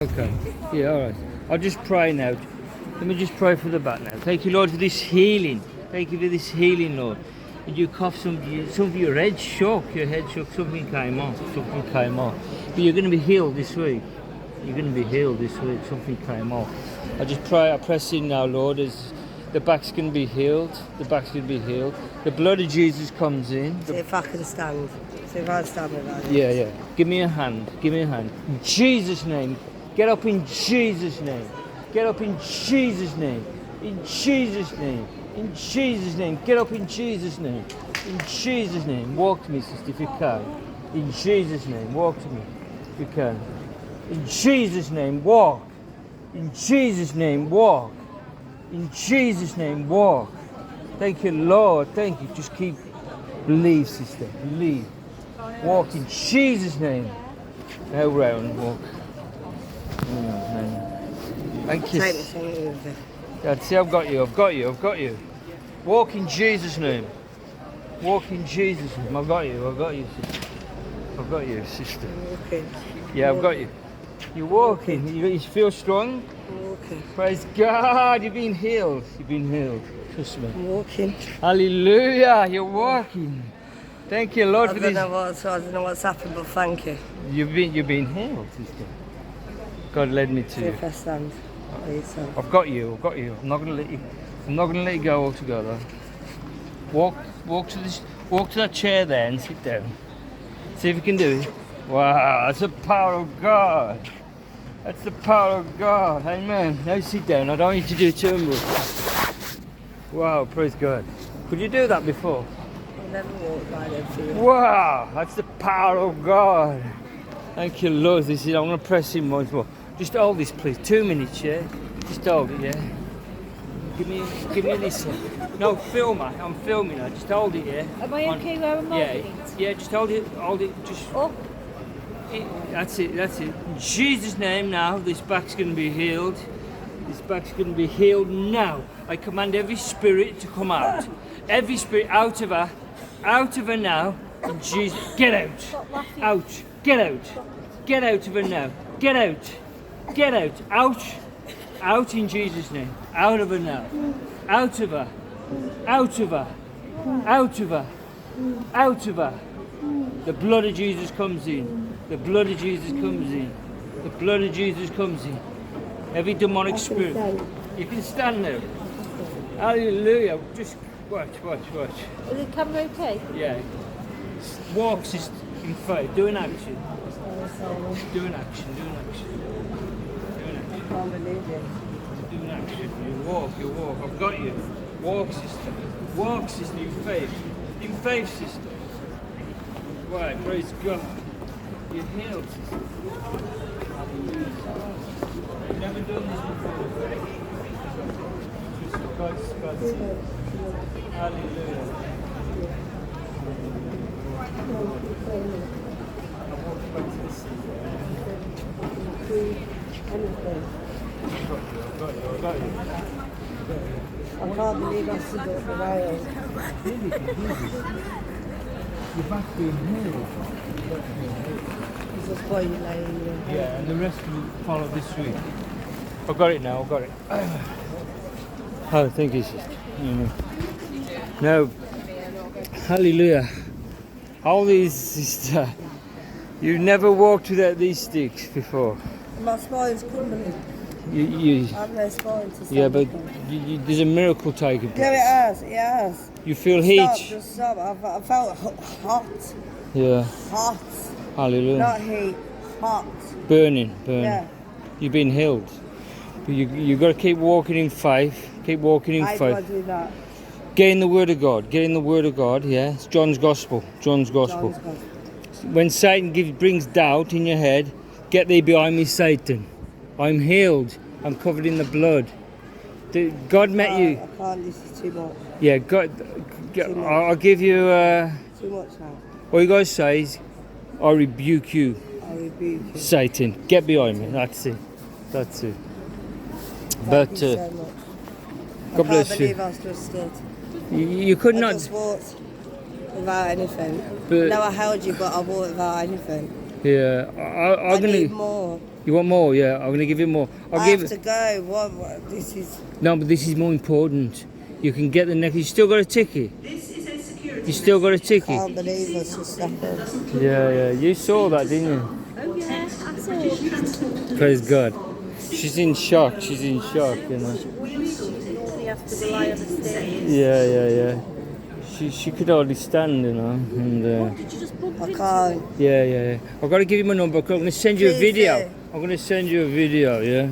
Okay. Yeah, all right. I'll just pray now. Let me just pray for the back now. Thank you, Lord, for this healing. Thank you for this healing, Lord. Did you cough some of your head shook? Your head shook. Something came off. Something came off. But you're going to be healed this week. You're going to be healed this week. Something came off. I just pray. I press in now, Lord, as the back's going to be healed. The back's going to be healed. The blood of Jesus comes in. See if I can stand. See if I stand without it. Yeah, yeah. Give me a hand. Give me a hand. In Jesus' name. Get up in Jesus' name. Get up in Jesus' name. In Jesus' name. In Jesus' name. Get up in Jesus' name. In Jesus' name. Walk to me, sister, if you can. In Jesus' name. Walk to me if you can. In Jesus' name. Walk. In Jesus' name. Walk. In Jesus' name. Walk. Thank you, Lord. Thank you. Just keep. Believe, sister. Believe. Walk in Jesus' name. Now round. Walk. Thank you. Take the thing over. Dad, see, I've got you, I've got you, I've got you. Walk in Jesus' name. Walk in Jesus' name. I've got you, sister. I've got you, sister. Walking. Yeah, I've got you. You're walking. You feel strong? Walking. Praise God, you've been healed. You've been healed. Trust me. Walking. Hallelujah, you're walking. Thank you, Lord, I for don't this. know what's happened, but thank you. You've been healed, sister. God led me to See you. if I stand. Please, I've got you. I've got you. I'm not gonna let you go altogether. Walk to that chair there and sit down. See if you can do it. Wow, that's the power of God. That's the power of God. Amen. Now sit down. I don't want you to do too much. Wow, praise God. Could you do that before? I've never walked like that for you. Wow, that's the power of God. Thank you, Lord. This is. I'm gonna press in once more. Just hold this, please. 2 minutes, yeah? Just hold it, yeah? Give me this. No, film it. I'm filming her. Just hold it, yeah? Am I okay where I'm holding it? Yeah, just hold it. Just. Up. That's it. In Jesus' name now, this back's going to be healed. This back's going to be healed now. I command every spirit to come out. Every spirit out of her now. In Jesus, get out. Stop laughing. Out. Get out. Get out of her now. Get out. Get out. Out. Out in Jesus' name. Out of her now. Out of her. Out of her. Out of her. Out of her. The blood of Jesus comes in. The blood of Jesus comes in. The blood of Jesus comes in. Every demonic spirit. You can stand now. Hallelujah. Just watch. Is the camera okay? Yeah. Walk, sister, in faith. Do an action. Do an action. I can't believe it. Do an action. You walk. I've got you. Walk, sister. Walk, sister, in faith. In faith, sister. Right, praise God. You're healed, sister. Hallelujah. You've never done this before. Just God's Hallelujah. I walk back to the sea. I've got you. I can't believe I stood up the rails. Your back's being healed. This is why you laying there. Yeah, and the rest will follow this week. I've got it now, I've got it. Oh, thank you, sister. Now, hallelujah. All these, sister, you never walked without these sticks before. My spine's crumbling. You I have no spine to stand yeah, but up. there's a miracle taking place. Yeah, it has. You feel Just stop. I felt hot. Yeah, Hot. hallelujah. Not heat. Hot. Burning. Yeah. You've been healed. But you got to keep walking in faith. Keep walking in How do I faith. do that? Get in the Word of God. Get in the Word of God. Yeah, it's John's Gospel. John's Gospel. John's got- When Satan brings doubt in your head, get thee behind me, Satan. I'm healed. I'm covered in the blood. God met you. I can't. This is too much. Yeah, God. I'll give you. Too much now. All you guys say is, I rebuke you, I rebuke you. Satan. Get behind me. That's it. That's it. Thank But you so much. God I bless can't you. believe I just stood. You could I not. just walked without anything. But- No, I held you, but I walked without anything. Yeah, I I'm gonna. need more. You want more? Yeah, I'm going to give you more. I'll I give have to go. What? This is. No, but this is more important. You can get the next. You still got a ticket. You still got a ticket. Can't believe us. It's happened. Yeah. You saw that, didn't you? Oh yeah, I saw it. Praise God. She's in shock. She's in shock. You know. He has to rely on the stairs. Yeah. She could hardly stand, you know. And Did you just bump I into can't. yeah. I've got to give you my number. I'm going to send you a Please video. do. I'm going to send you a video. Yeah.